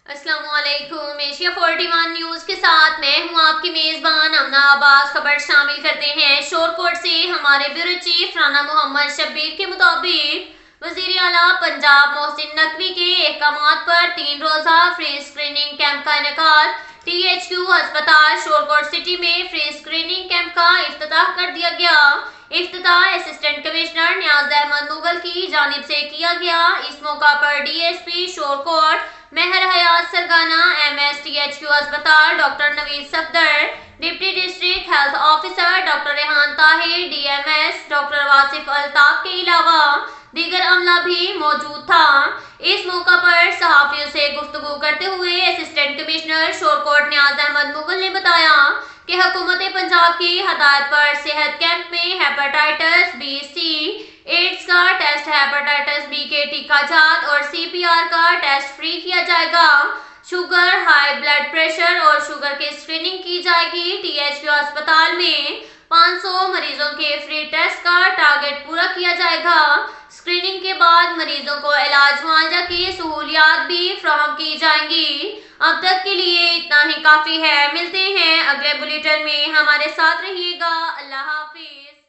السلام علیکم۔ Asia 41 news کے ساتھ میں ہوں آپ کی میزبان امنا عباس۔ خبر شامل کرتے ہیں شور کوٹ سے۔ ہمارے بیورو چیف رانا محمد شبیر کے مطابق وزیر اعلیٰ پنجاب محسن نقوی کے احکامات پر 3 روزہ فری اسکریننگ کیمپ کا انعقاد۔ ٹی ایچ کیو ہسپتال شور کوٹ سٹی میں فری اسکریننگ کیمپ کا افتتاح کر دیا گیا۔ افتتاح اسسٹنٹ کمشنر نیاز احمد مغل کی جانب سے کیا گیا۔ اس موقع پر ڈی ایس پی شور کوٹ Mehr Hayat Sargana, M S T H Q ہسپتال doctor Naveed Safdar, deputy district health officer doctor Rehan Tahir, D M S doctor Wasif Altaf کے علاوہ دیگر عملہ بھی موجود تھا۔ اس موقع پر صحافیوں سے گفتگو کرتے ہوئے اسسٹنٹ کمشنر شور کوٹ نیاز احمد مغل نے بتایا کہ حکومت پنجاب کی ہدایت پر صحت کیمپ میں ہیپاٹائٹس بی سی، ایڈز کا ٹیسٹ، ہیپاٹائٹس بی کے ٹیکہ جات اور سی پی آر کا ٹیسٹ فری کیا جائے گا۔ شوگر، ہائی بلڈ پریشر اور شوگر کی اسکریننگ کی جائے گی۔ ٹی ایچ کیو ہسپتال میں 500 مریضوں کے فری ٹیسٹ کا ٹارگٹ پورا کیا جائے گا۔ اسکریننگ کے بعد مریضوں کو علاج معالجہ کی سہولیات بھی فراہم کی جائیں گی۔ اب تک کے لیے اتنا ہی کافی ہے۔ ملتے ہیں اگلے بلیٹن میں، ہمارے ساتھ رہیے گا۔ اللہ حافظ۔